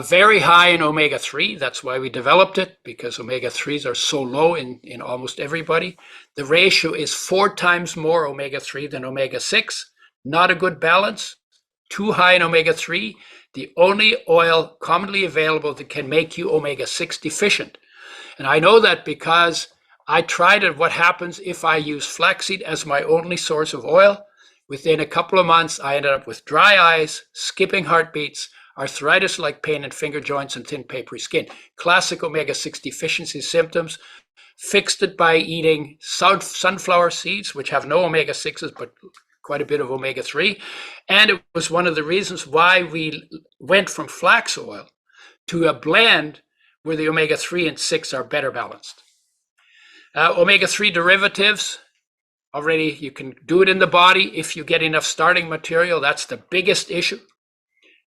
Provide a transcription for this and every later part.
Very high in omega-3. That's why we developed it, because omega-3s are so low in almost everybody. The ratio is 4 times more omega-3 than omega-6. Not a good balance. Too high in omega-3. The only oil commonly available that can make you omega-6 deficient. And I know that because I tried it. What happens if I use flaxseed as my only source of oil? Within a couple of months, I ended up with dry eyes, skipping heartbeats, arthritis-like pain in finger joints, and thin, papery skin. Classic omega-6 deficiency symptoms. Fixed it by eating sunflower seeds, which have no omega-6s, but quite a bit of omega-3. And it was one of the reasons why we went from flax oil to a blend where the omega-3 and 6 are better balanced. Omega-3 derivatives, already you can do it in the body if you get enough starting material. That's the biggest issue.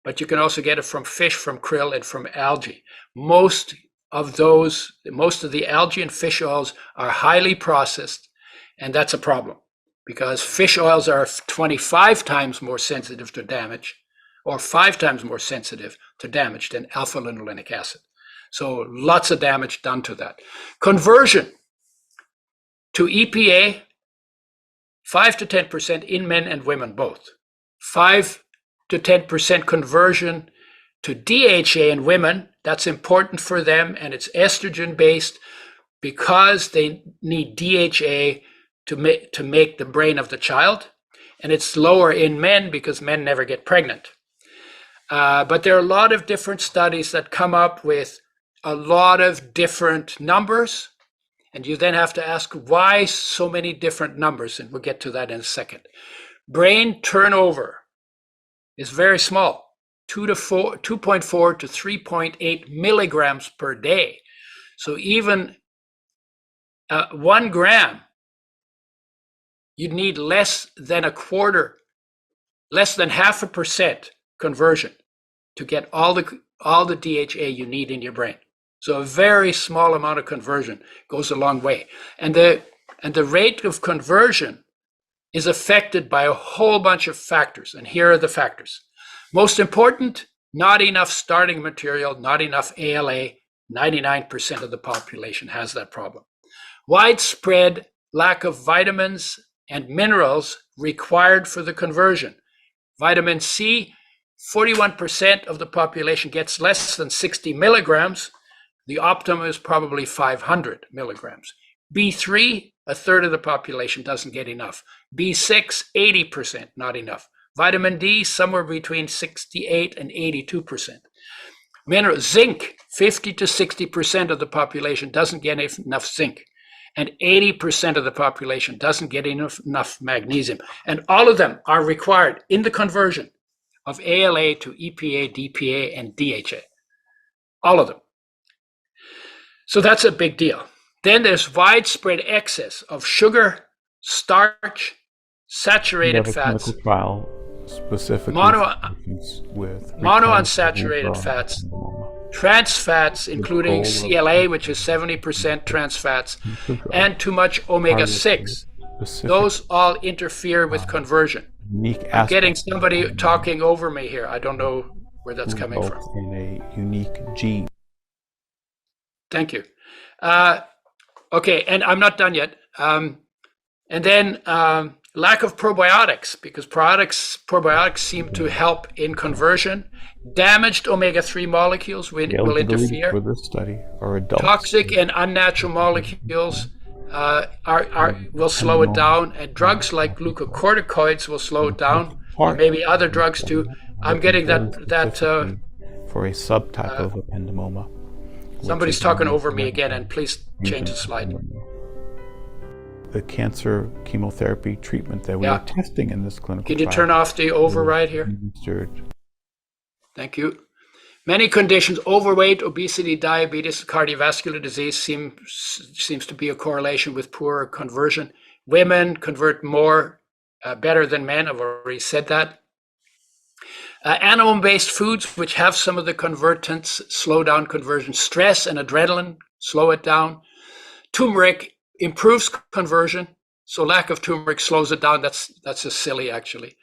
But you can also get it from fish, from krill, and from algae. Most of the algae and fish oils are highly processed, and that's a problem because fish oils are 25 times more sensitive to damage, or 5 times more sensitive to damage than alpha-linolenic acid. So lots of damage done to that. Conversion to EPA, 5 to 10% in men and women both. 5 to 10% conversion to DHA in women. That's important for them, and it's estrogen based because they need DHA to make the brain of the child, and it's lower in men because men never get pregnant. But there are a lot of different studies that come up with a lot of different numbers, and you then have to ask why so many different numbers, and we'll get to that in a second. Brain turnover is very small, 2.4 to 3.8 milligrams per day. So even 1 gram, you'd need less than 0.5% conversion to get all the DHA you need in your brain. So a very small amount of conversion goes a long way. And the rate of conversion is affected by a whole bunch of factors. And here are the factors. Most important, not enough starting material, not enough ALA. 99% of the population has that problem. Widespread lack of vitamins and minerals required for the conversion. Vitamin C, 41% of the population gets less than 60 milligrams. The optimum is probably 500 milligrams. B3, a third of the population doesn't get enough. B6, 80%, not enough. Vitamin D, somewhere between 68 and 82%. Mineral, zinc, 50 to 60% of the population doesn't get enough zinc. And 80% of the population doesn't get enough magnesium. And all of them are required in the conversion of ALA to EPA, DPA, and DHA. All of them. So that's a big deal. Then there's widespread excess of sugar, starch, saturated fats, trial specifically monounsaturated fats, trans fats, including CLA, which is 70% trans fats, and too much omega-6. Those all interfere with conversion. I'm getting somebody talking over me here. I don't know where that's coming from. In a unique gene. Thank you. Okay, and I'm not done yet. And then lack of probiotics, because probiotics seem to help in conversion. Damaged omega-3 molecules will interfere. For this study are adults. Toxic and unnatural molecules will slow it down, and drugs like glucocorticoids will slow it down, and maybe other drugs too. I'm getting that for a subtype of ependymoma. Somebody's talking over me again, and please change the slide. The cancer chemotherapy treatment that we are testing in this clinical trial. Can you turn off the override here? Thank you. Many conditions, overweight, obesity, diabetes, cardiovascular disease seems to be a correlation with poor conversion. Women convert more better than men. I've already said that. Animal-based foods, which have some of the convertants, slow down conversion. Stress and adrenaline slow it down. Turmeric improves conversion, so lack of turmeric slows it down. That's just silly, actually.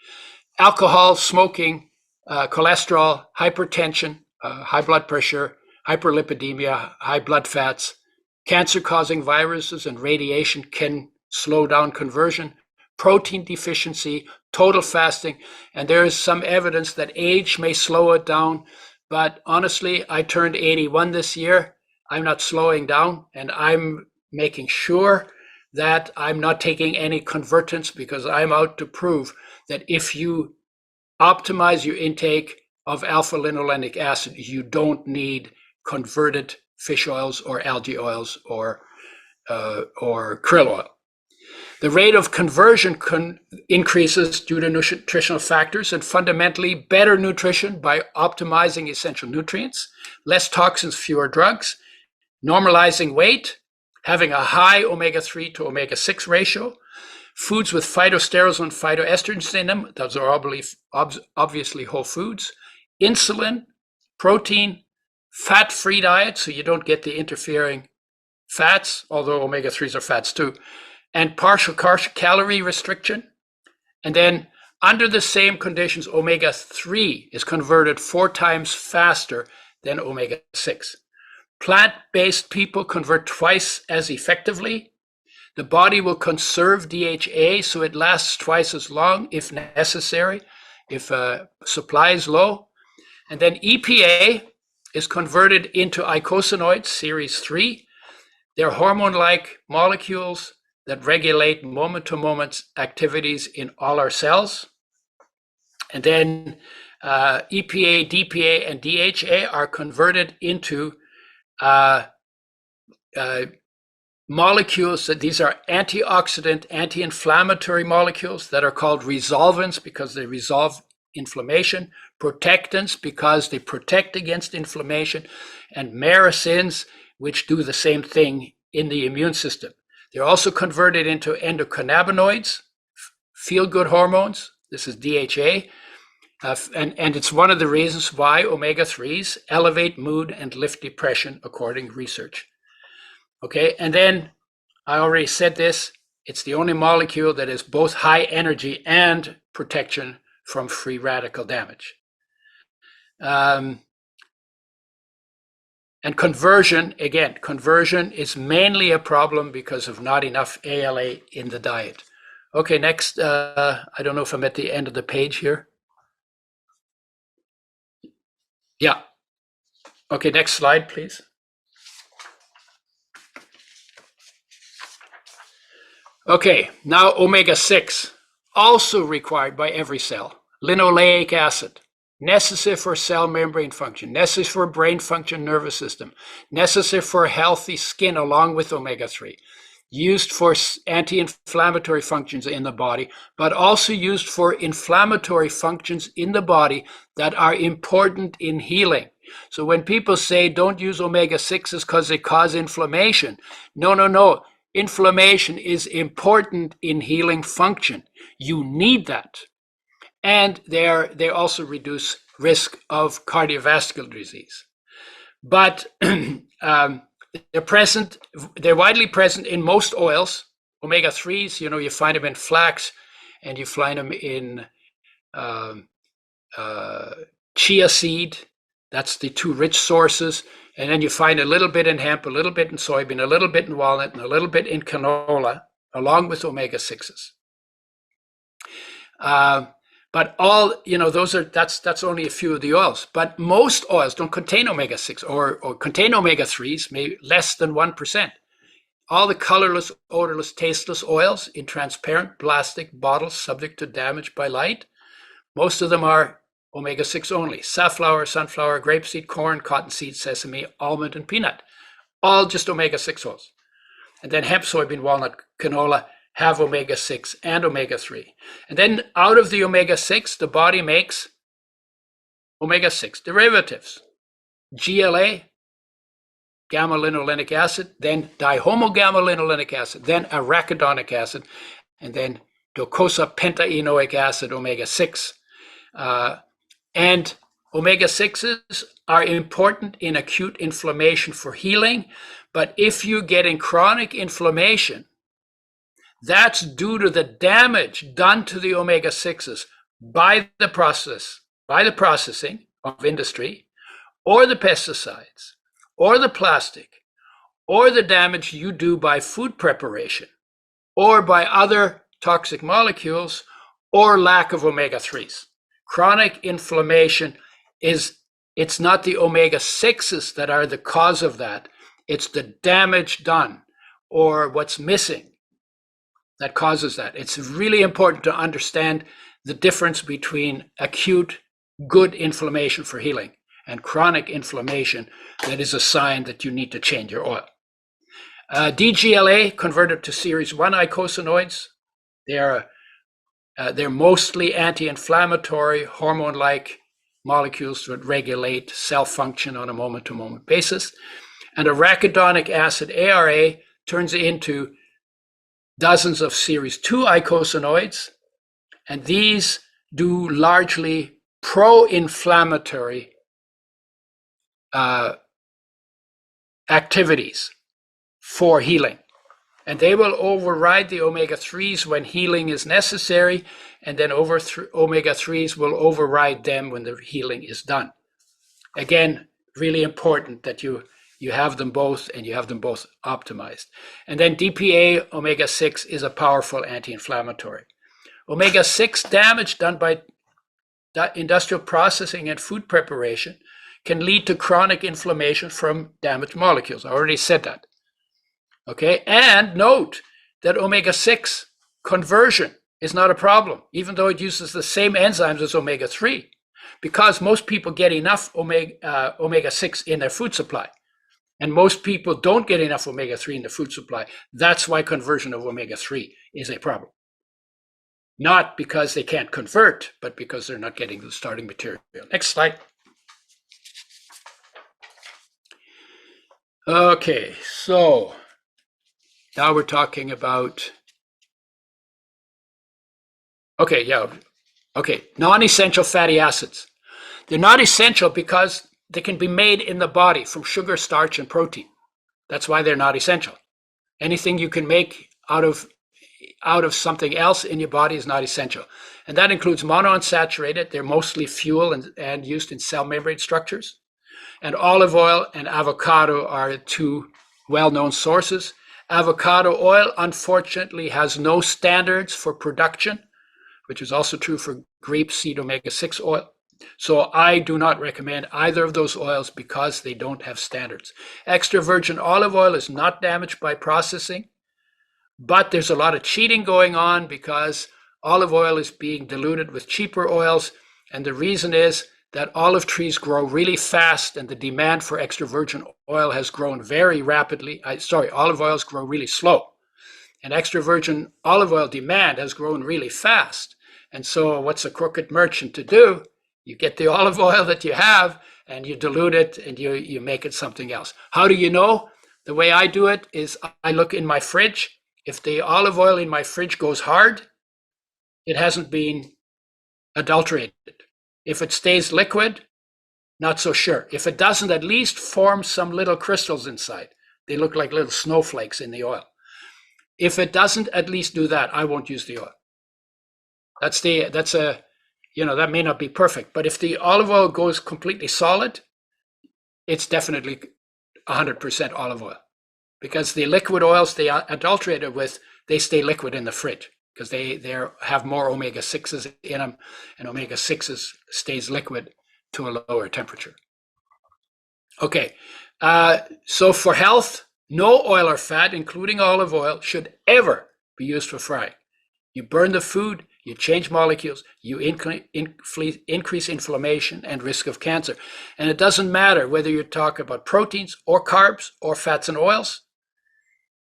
Alcohol, smoking, cholesterol, hypertension, high blood pressure, hyperlipidemia, high blood fats, cancer-causing viruses and radiation can slow down conversion, protein deficiency, total fasting, and there is some evidence that age may slow it down. But honestly, I turned 81 this year. I'm not slowing down, and I'm making sure that I'm not taking any convertants, because I'm out to prove that if you optimize your intake of alpha-linolenic acid, you don't need converted fish oils or algae oils or krill oil. The rate of conversion increases due to nutritional factors and fundamentally better nutrition by optimizing essential nutrients, less toxins, fewer drugs, normalizing weight, having a high omega-3 to omega-6 ratio, foods with phytosterols and phytoestrogens in them, those are obviously whole foods, insulin, protein, fat-free diet, so you don't get the interfering fats, although omega-3s are fats too, and partial calorie restriction. And then under the same conditions, omega-3 is converted 4 times faster than omega-6. Plant-based people convert twice as effectively. The body will conserve DHA, so it lasts twice as long if necessary, if supply is low. And then EPA is converted into eicosanoids, series 3. They're hormone-like molecules that regulate moment-to-moment activities in all our cells. And then EPA, DPA, and DHA are converted into molecules that these are antioxidant, anti-inflammatory molecules that are called resolvins because they resolve inflammation, protectants because they protect against inflammation, and maricins, which do the same thing in the immune system. They're also converted into endocannabinoids, feel-good hormones. This is DHA. And it's one of the reasons why omega-3s elevate mood and lift depression, according to research. Okay, and then I already said this, it's the only molecule that is both high energy and protection from free radical damage. And conversion, again, conversion is mainly a problem because of not enough ALA in the diet. Okay, next, I don't know if I'm at the end of the page here. Yeah. Okay, next slide, please. Okay, now omega-6, also required by every cell. Linoleic acid, necessary for cell membrane function, necessary for brain function, nervous system, necessary for healthy skin along with omega-3, used for anti-inflammatory functions in the body, but also used for inflammatory functions in the body that are important in healing. So when people say don't use omega-6s because they cause inflammation, no. Inflammation is important in healing function. You need that. And they also reduce risk of cardiovascular disease. But they're widely present in most oils. Omega-3s, you find them in flax, and you find them in chia seed. That's the two rich sources. And then you find a little bit in hemp, a little bit in soybean, a little bit in walnut, and a little bit in canola, along with omega-6s. But all, that's only a few of the oils. But most oils don't contain omega-6 or contain omega-3s, maybe less than 1%. All the colorless, odorless, tasteless oils in transparent plastic bottles subject to damage by light, most of them are omega-6 only. Safflower, sunflower, grapeseed, corn, cottonseed, sesame, almond, and peanut. All just omega-6 oils. And then hemp, soybean, walnut, canola have omega-6 and omega-3. And then out of the omega-6, the body makes omega-6 derivatives. GLA, gamma-linolenic acid, then dihomogamma-linolenic acid, then arachidonic acid, and then docosapentaenoic acid, omega-6. And omega-6s are important in acute inflammation for healing, but if you're getting chronic inflammation, that's due to the damage done to the omega-6s by the processing of industry, or the pesticides, or the plastic, or the damage you do by food preparation, or by other toxic molecules, or lack of omega-3s. Chronic inflammation it's not the omega-6s that are the cause of that. It's the damage done or what's missing that causes that. It's really important to understand the difference between acute, good inflammation for healing and chronic inflammation that is a sign that you need to change your oil. DGLA converted to series 1 eicosanoids. They're mostly anti-inflammatory, hormone-like molecules that regulate cell function on a moment-to-moment basis. And arachidonic acid, ARA, turns into dozens of series 2 eicosanoids, and these do largely pro-inflammatory activities for healing. And they will override the omega-3s when healing is necessary, and then omega-3s will override them when the healing is done. Again, really important that you have them both and you have them both optimized. And then DPA omega-6 is a powerful anti-inflammatory. Omega-6 damage done by industrial processing and food preparation can lead to chronic inflammation from damaged molecules. I already said that. Okay, and note that omega-6 conversion is not a problem, even though it uses the same enzymes as omega-3, because most people get enough omega-6 in their food supply, and most people don't get enough omega-3 in the food supply. That's why conversion of omega-3 is a problem. Not because they can't convert, but because they're not getting the starting material. Next slide. Okay, so now we're talking about, non-essential fatty acids. They're not essential because they can be made in the body from sugar, starch, and protein. That's why they're not essential. Anything you can make out of something else in your body is not essential. And that includes monounsaturated. They're mostly fuel and used in cell membrane structures. And olive oil and avocado are two well-known sources. Avocado oil, unfortunately, has no standards for production, which is also true for grapeseed omega-6 oil. So I do not recommend either of those oils because they don't have standards. Extra virgin olive oil is not damaged by processing, but there's a lot of cheating going on because olive oil is being diluted with cheaper oils. And the reason is that olive trees grow really fast and the demand for extra virgin oil has grown very rapidly. Olive oils grow really slow. And extra virgin olive oil demand has grown really fast. And so what's a crooked merchant to do? You get the olive oil that you have and you dilute it and you make it something else. How do you know? The way I do it is I look in my fridge. If the olive oil in my fridge goes hard, it hasn't been adulterated. If it stays liquid, not so sure. If it doesn't at least form some little crystals inside, they look like little snowflakes in the oil. If it doesn't at least do that, I won't use the oil. That may not be perfect, but if the olive oil goes completely solid, it's definitely 100% olive oil, because the liquid oils they adulterate it with, they stay liquid in the fridge because they have more omega-6s in them, and omega-6s stays liquid to a lower temperature. Okay, so for health, no oil or fat, including olive oil, should ever be used for frying. You burn the food, you change molecules, you increase inflammation and risk of cancer. And it doesn't matter whether you talk about proteins or carbs or fats and oils.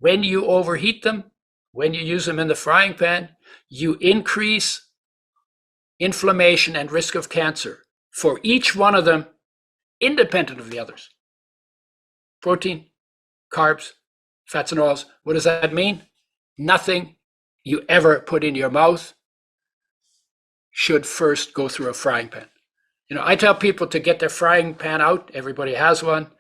When you overheat them, when you use them in the frying pan, you increase inflammation and risk of cancer for each one of them, independent of the others. Protein, carbs, fats and oils. What does that mean? Nothing you ever put in your mouth should first go through a frying pan. I tell people to get their frying pan out. Everybody has one.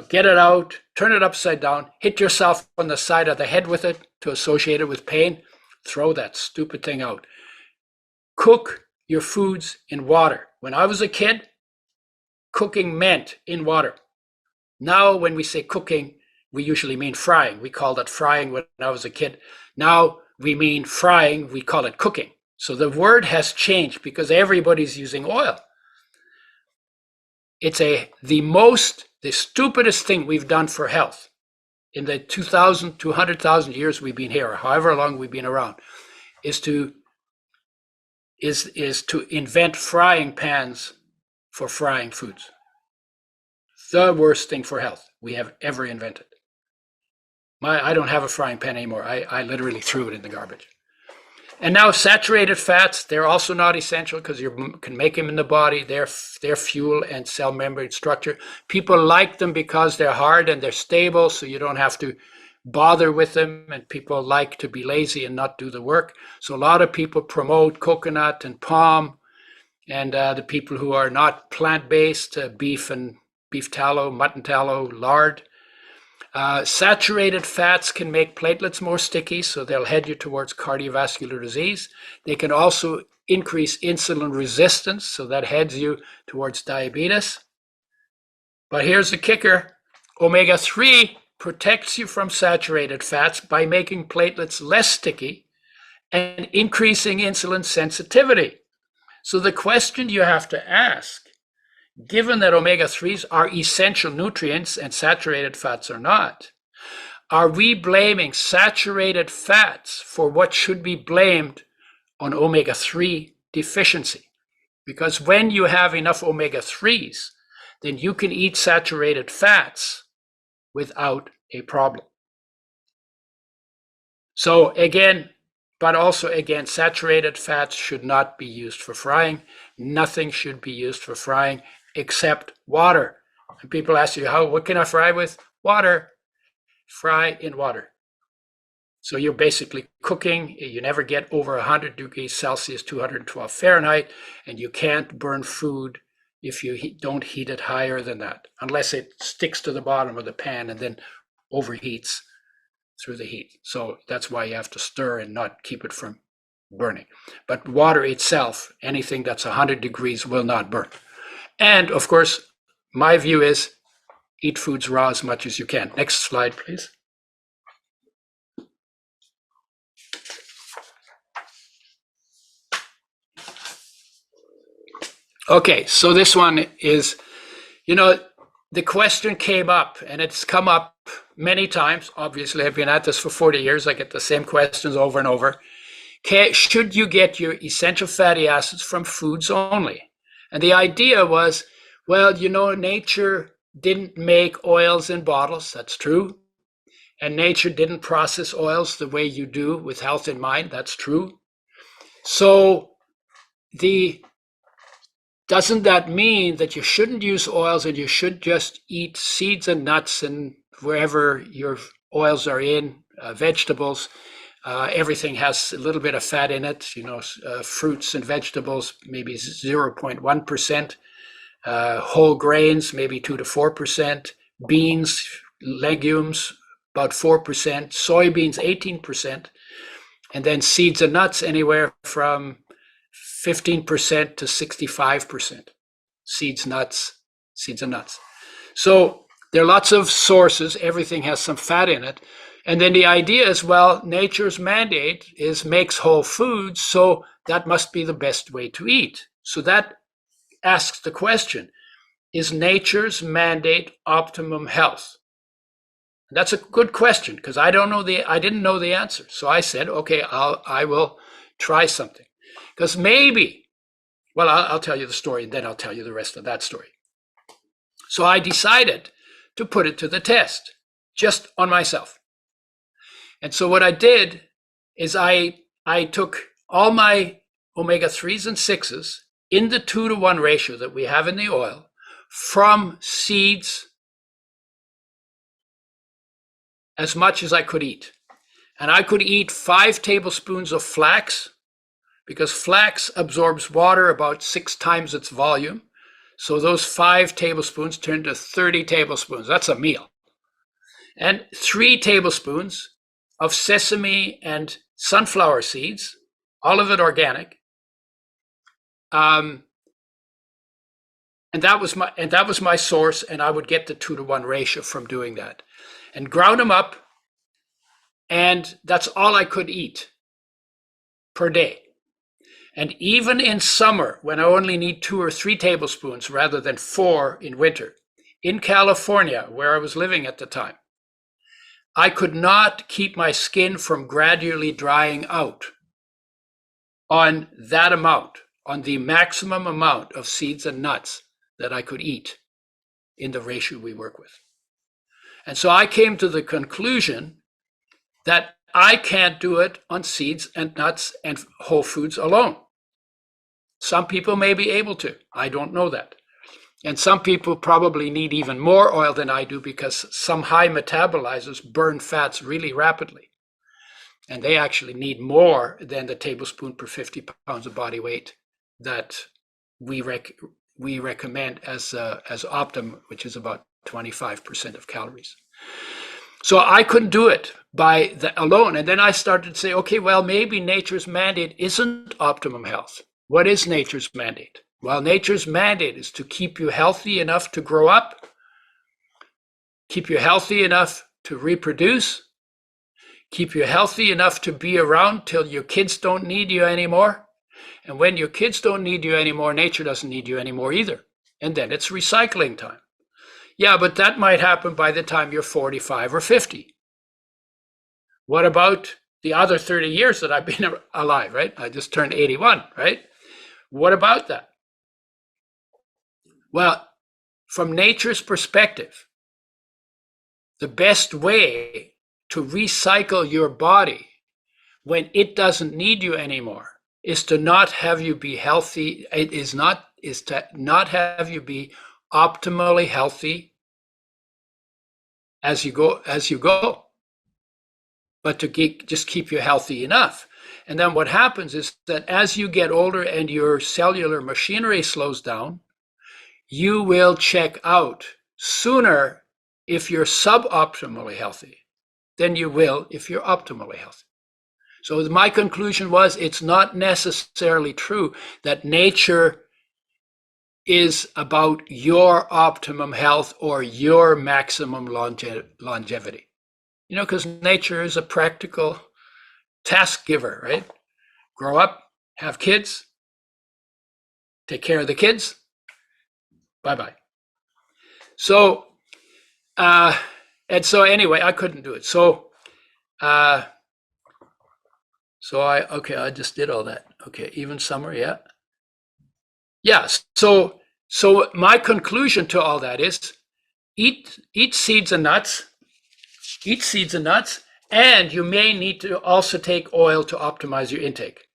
Get it out, turn it upside down, hit yourself on the side of the head with it to associate it with pain. Throw that stupid thing out. Cook your foods in water. When I was a kid, cooking meant in water. Now, when we say cooking, we usually mean frying. We called it frying when I was a kid. Now we mean frying, we call it cooking. So the word has changed because everybody's using oil. It's the stupidest thing we've done for health in the 200,000 years we've been here, or however long we've been around, is to invent frying pans for frying foods. The worst thing for health we have ever invented. I don't have a frying pan anymore. I literally threw it in the garbage. And now saturated fats, they're also not essential because you can make them in the body. They're fuel and cell membrane structure. People like them because they're hard and they're stable, so you don't have to bother with them. And people like to be lazy and not do the work. So a lot of people promote coconut and palm, and the people who are not plant-based, beef tallow, mutton tallow, lard. Saturated fats can make platelets more sticky, so they'll head you towards cardiovascular disease. They can also increase insulin resistance, so that heads you towards diabetes. But here's the kicker. Omega-3 protects you from saturated fats by making platelets less sticky and increasing insulin sensitivity. So the question you have to ask, given that omega-3s are essential nutrients and saturated fats are not, are we blaming saturated fats for what should be blamed on omega-3 deficiency? Because when you have enough omega-3s, then you can eat saturated fats without a problem. So again, saturated fats should not be used for frying. Nothing should be used for frying except water. And people ask you, what can I fry with? Water. Fry in water. So you're basically cooking. You never get over 100 degrees Celsius, 212 Fahrenheit, and you can't burn food if you don't heat it higher than that, unless it sticks to the bottom of the pan and then overheats through the heat. So that's why you have to stir and not keep it from burning. But water itself, anything that's 100 degrees will not burn. And of course, my view is eat foods raw as much as you can. Next slide, please. Okay, so this one is, the question came up, and it's come up many times. Obviously, I've been at this for 40 years. I get the same questions over and over. Should you get your essential fatty acids from foods only? And the idea was, nature didn't make oils in bottles. That's true. And nature didn't process oils the way you do with health in mind. That's true. So doesn't that mean that you shouldn't use oils and you should just eat seeds and nuts and wherever your oils are in, vegetables? Everything has a little bit of fat in it, fruits and vegetables, maybe 0.1%, whole grains, maybe 2 to 4%, beans, legumes, about 4%, soybeans, 18%, and then seeds and nuts, anywhere from 15% to 65%, seeds and nuts. So there are lots of sources. Everything has some fat in it. And then the idea is, nature's mandate makes whole foods, so that must be the best way to eat. So that asks the question, is nature's mandate optimum health? And that's a good question because I didn't know the answer. So I said, okay, I will try something. Because I'll tell you the story and then I'll tell you the rest of that story. So I decided to put it to the test, just on myself. And so what I did is I took all my omega-3s and 6s in the 2-to-1 ratio that we have in the oil from seeds as much as I could eat. And I could eat 5 tablespoons of flax because flax absorbs water about 6 times its volume. So those 5 tablespoons turn to 30 tablespoons. That's a meal. And 3 tablespoons of sesame and sunflower seeds, all of it organic, And that was my source, and I would get the 2-to-1 ratio from doing that. And ground them up, and that's all I could eat per day. And even in summer, when I only need 2 or 3 tablespoons rather than 4 in winter, in California, where I was living at the time, I could not keep my skin from gradually drying out on that amount, on the maximum amount of seeds and nuts that I could eat in the ratio we work with. And so I came to the conclusion that I can't do it on seeds and nuts and whole foods alone. Some people may be able to. I don't know that. And some people probably need even more oil than I do, because some high metabolizers burn fats really rapidly. And they actually need more than the tablespoon per 50 pounds of body weight that we recommend as optimum, which is about 25% of calories. So I couldn't do it by alone. And then I started to say, okay, well, maybe nature's mandate isn't optimum health. What is nature's mandate? Well, nature's mandate is to keep you healthy enough to grow up, keep you healthy enough to reproduce, keep you healthy enough to be around till your kids don't need you anymore. And when your kids don't need you anymore, nature doesn't need you anymore either. And then it's recycling time. Yeah, but that might happen by the time you're 45 or 50. What about the other 30 years that I've been alive, right? I just turned 81, right? What about that? Well, from nature's perspective, the best way to recycle your body when it doesn't need you anymore is to not have you be healthy. Is to not have you be optimally healthy as you go, but to just keep you healthy enough. And then what happens is that as you get older and your cellular machinery slows down, you will check out sooner if you're suboptimally healthy than you will if you're optimally healthy. So my conclusion was, it's not necessarily true that nature is about your optimum health or your maximum longevity. You know, because nature is a practical task giver, right? Grow up, have kids, take care of the kids, bye-bye. So, and so anyway, I couldn't do it. So I just did all that. Okay, even summer, yeah. Yeah, so my conclusion to all that is eat seeds and nuts, and you may need to also take oil to optimize your intake.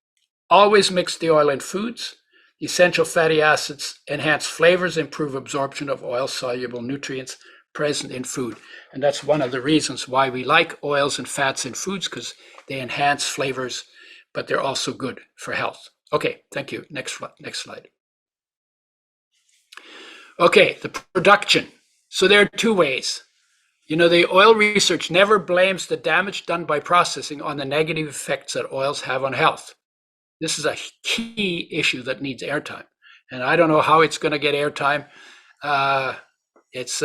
Always mix the oil in foods. Essential fatty acids enhance flavors, improve absorption of oil-soluble nutrients present in food. And that's one of the reasons why we like oils and fats in foods, because they enhance flavors, but they're also good for health. Okay, thank you. Next slide. Okay, the production. So there are 2 ways. You know, the oil research never blames the damage done by processing on the negative effects that oils have on health. This is a key issue that needs airtime, and I don't know how it's going to get airtime. It's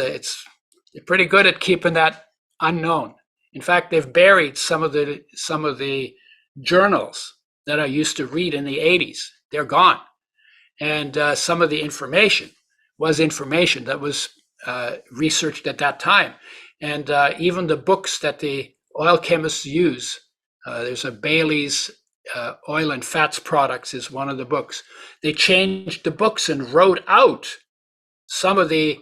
pretty good at keeping that unknown. In fact, they've buried some of the journals that I used to read in the 80s. They're gone, and some of the information was information that was researched at that time, and even the books that the oil chemists use. There's a Bailey's Oil and Fats Products is one of the books. They changed the books and wrote out some of the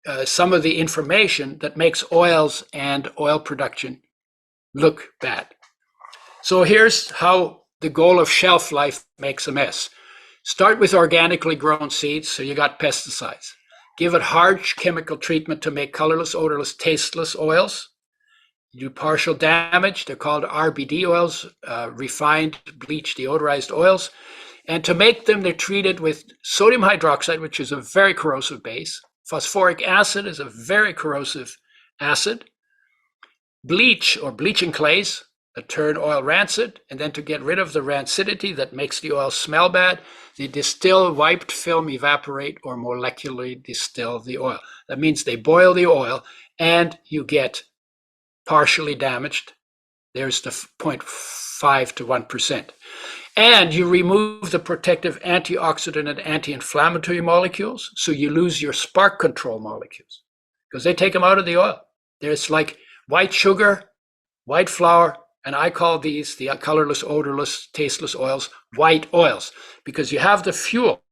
information that makes oils and oil production look bad. So here's how the goal of shelf life makes a mess. Start with organically grown seeds, so you got pesticides. Give it harsh chemical treatment to make colorless, odorless, tasteless oils. You do partial damage. They're called RBD oils, refined, bleached, deodorized oils. And to make them, they're treated with sodium hydroxide, which is a very corrosive base. Phosphoric acid is a very corrosive acid. Bleach or bleaching clays, that turn oil rancid, and then to get rid of the rancidity that makes the oil smell bad, they distill wiped film, evaporate, or molecularly distill the oil. That means they boil the oil and you get partially damaged. There's the 0.5 to 1%. And you remove the protective antioxidant and anti-inflammatory molecules, so you lose your spark control molecules because they take them out of the oil. There's like white sugar, white flour, and I call these, the colorless, odorless, tasteless oils, white oils, because you have the fuel,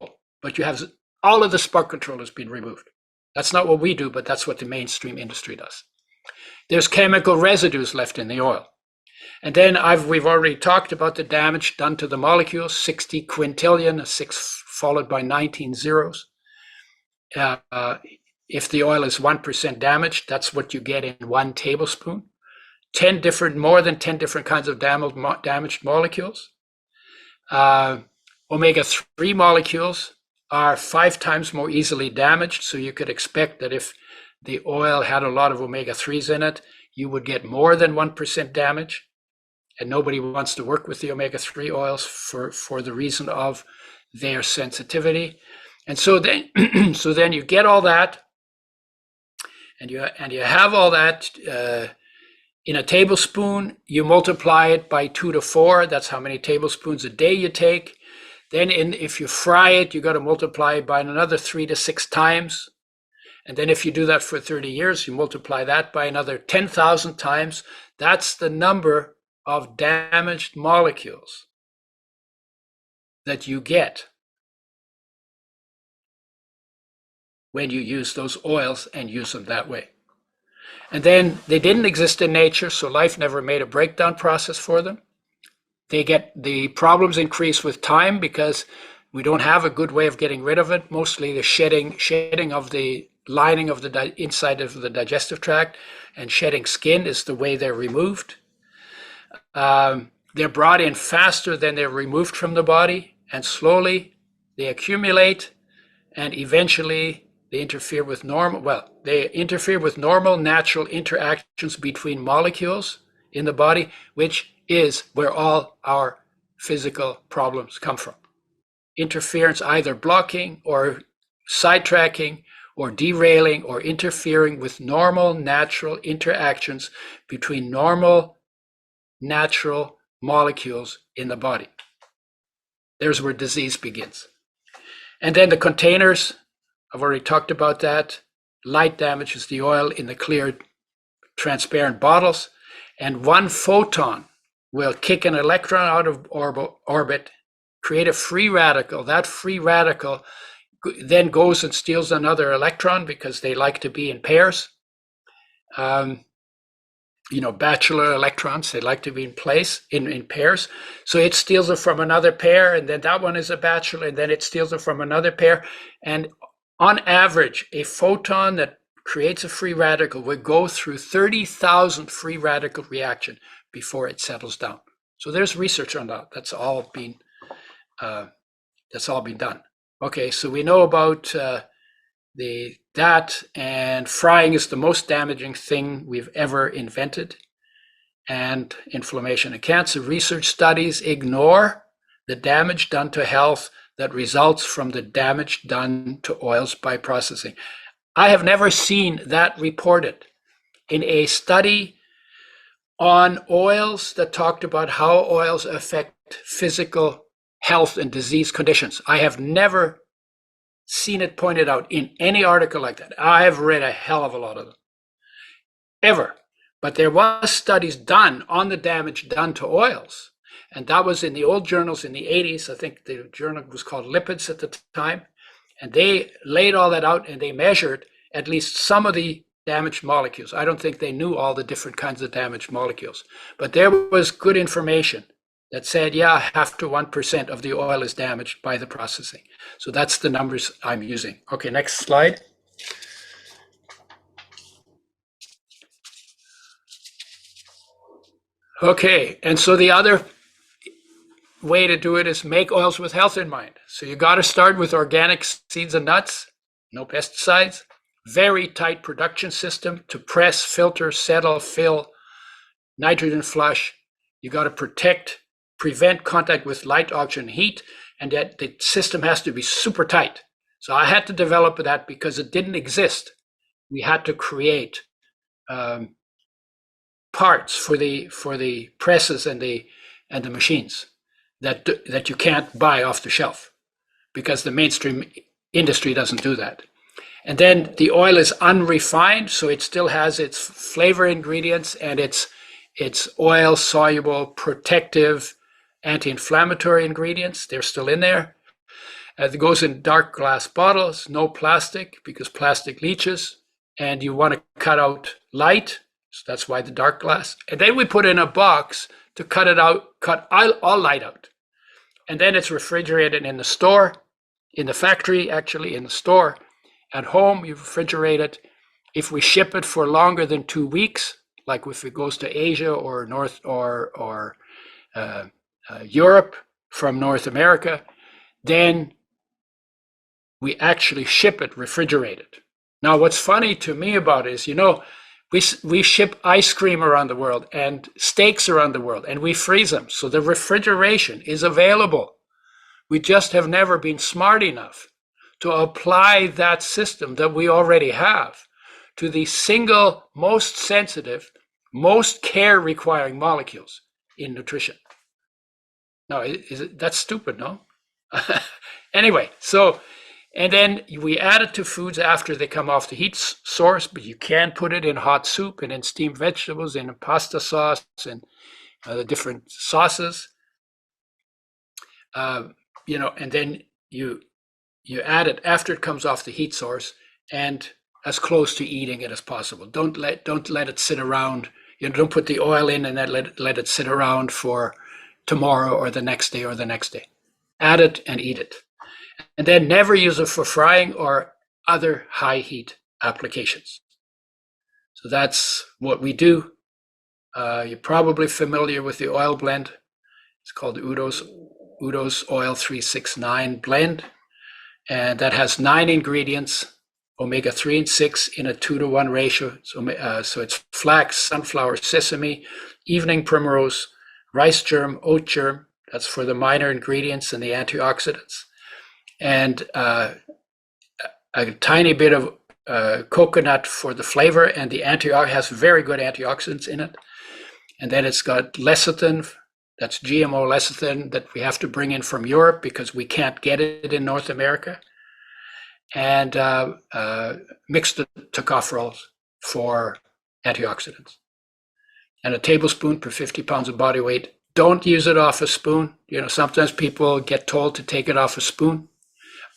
but you have all of the spark control has been removed. That's not what we do, but that's what the mainstream industry does. There's chemical residues left in the oil. And then we've already talked about the damage done to the molecules, 60 quintillion, a 6 followed by 19 zeros. If the oil is 1% damaged, that's what you get in 1 tablespoon. More than 10 different kinds of damaged molecules. Omega-3 molecules are 5 times more easily damaged, so you could expect that if the oil had a lot of omega-3s in it, you would get more than 1% damage. And nobody wants to work with the omega-3 oils for the reason of their sensitivity. And so then, you get all that, and you have all that in a tablespoon. You multiply it by 2 to 4. That's how many tablespoons a day you take. Then if you fry it, you got to multiply it by another 3 to 6 times. And then if you do that for 30 years, you multiply that by another 10,000 times. That's the number of damaged molecules that you get when you use those oils and use them that way. And then they didn't exist in nature, so life never made a breakdown process for them. The problems increase with time because we don't have a good way of getting rid of it. Mostly the shedding of the lining of the inside of the digestive tract and shedding skin is the way they're removed. They're brought in faster than they're removed from the body, and slowly they accumulate, and eventually they interfere with normal natural interactions between molecules in the body, which is where all our physical problems come from. Interference, either blocking or sidetracking or derailing or interfering with normal natural interactions between normal natural molecules in the body. There's where disease begins. And then the containers, I've already talked about that. Light damages the oil in the clear, transparent bottles, and 1 photon will kick an electron out of orbit, create a free radical. That free radical then goes and steals another electron because they like to be in pairs. Bachelor electrons, they like to be in pairs. So it steals it from another pair, and then that one is a bachelor, and then it steals it from another pair. And on average, a photon that creates a free radical would go through 30,000 free radical reaction before it settles down. So there's research on that. That's all been done. Okay, so we know about that, and frying is the most damaging thing we've ever invented. And inflammation and cancer research studies ignore the damage done to health that results from the damage done to oils by processing. I have never seen that reported in a study on oils that talked about how oils affect physical health and disease conditions. I have never seen it pointed out in any article like that. I have read a hell of a lot of them, ever. But there was studies done on the damage done to oils. And that was in the old journals in the 80s. I think the journal was called Lipids at the time. And they laid all that out and they measured at least some of the damaged molecules. I don't think they knew all the different kinds of damaged molecules. But there was good information that said, yeah, 0.5 to 1% of the oil is damaged by the processing. So that's the numbers I'm using. Okay, next slide. Okay, and so the other way to do it is make oils with health in mind. So you got to start with organic seeds and nuts, no pesticides, very tight production system to press, filter, settle, fill, nitrogen flush, You got to prevent contact with light, oxygen, heat, and that the system has to be super tight. So I had to develop that because it didn't exist. We had to create parts for the presses and the machines that you can't buy off the shelf, because the mainstream industry doesn't do that. And then the oil is unrefined, so it still has its flavor ingredients and its oil soluble, protective, anti-inflammatory ingredients. They're still in there. It goes in dark glass bottles, no plastic, because plastic leaches, and you want to cut out light, so that's why the dark glass. And then we put in a box to cut all light out. And then it's refrigerated in the store, in the factory, actually, in the store. At home, you refrigerate it. If we ship it for longer than 2 weeks, like if it goes to Asia or Europe from North America, then we actually ship it refrigerated. Now, what's funny to me about it is, we ship ice cream around the world and steaks around the world, and we freeze them. So the refrigeration is available. We just have never been smart enough to apply that system that we already have to the single most sensitive, most care requiring molecules in nutrition. No, that's stupid, no? Anyway, and then we add it to foods after they come off the heat source, but you can put it in hot soup and in steamed vegetables, in a pasta sauce, and the different sauces. And then you add it after it comes off the heat source and as close to eating it as possible. Don't let it sit around. Don't put the oil in and then let it sit around for tomorrow or the next day or the next day. Add it and eat it. And then never use it for frying or other high heat applications. So that's what we do. You're probably familiar with the oil blend. It's called Udo's Oil 369 blend. And that has 9 ingredients, omega-3 and 6 in a 2-to-1 ratio. So it's flax, sunflower, sesame, evening primrose, rice germ, oat germ. That's for the minor ingredients and the antioxidants. And a tiny bit of coconut for the flavor, and the has very good antioxidants in it. And then it's got lecithin, that's GMO lecithin that we have to bring in from Europe because we can't get it in North America. And mixed tocopherols for antioxidants. And a tablespoon per 50 pounds of body weight. Don't use it off a spoon. Sometimes people get told to take it off a spoon.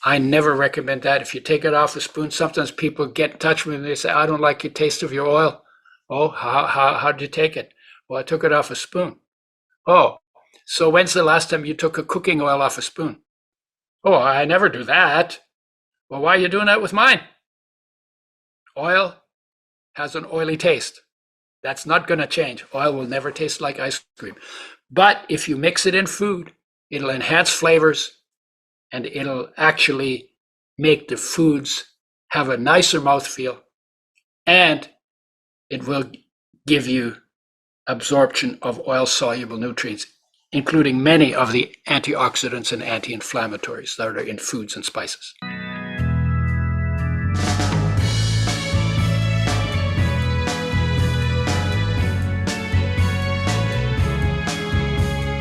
I never recommend that. If you take it off a spoon, sometimes people get in touch with me and they say, I don't like the taste of your oil. Oh, how did you take it? Well, I took it off a spoon. Oh, so when's the last time you took a cooking oil off a spoon? Oh, I never do that. Well, why are you doing that with mine? Oil has an oily taste. That's not going to change. Oil will never taste like ice cream. But if you mix it in food, it'll enhance flavors, and it'll actually make the foods have a nicer mouthfeel, and it will give you absorption of oil-soluble nutrients, including many of the antioxidants and anti-inflammatories that are in foods and spices.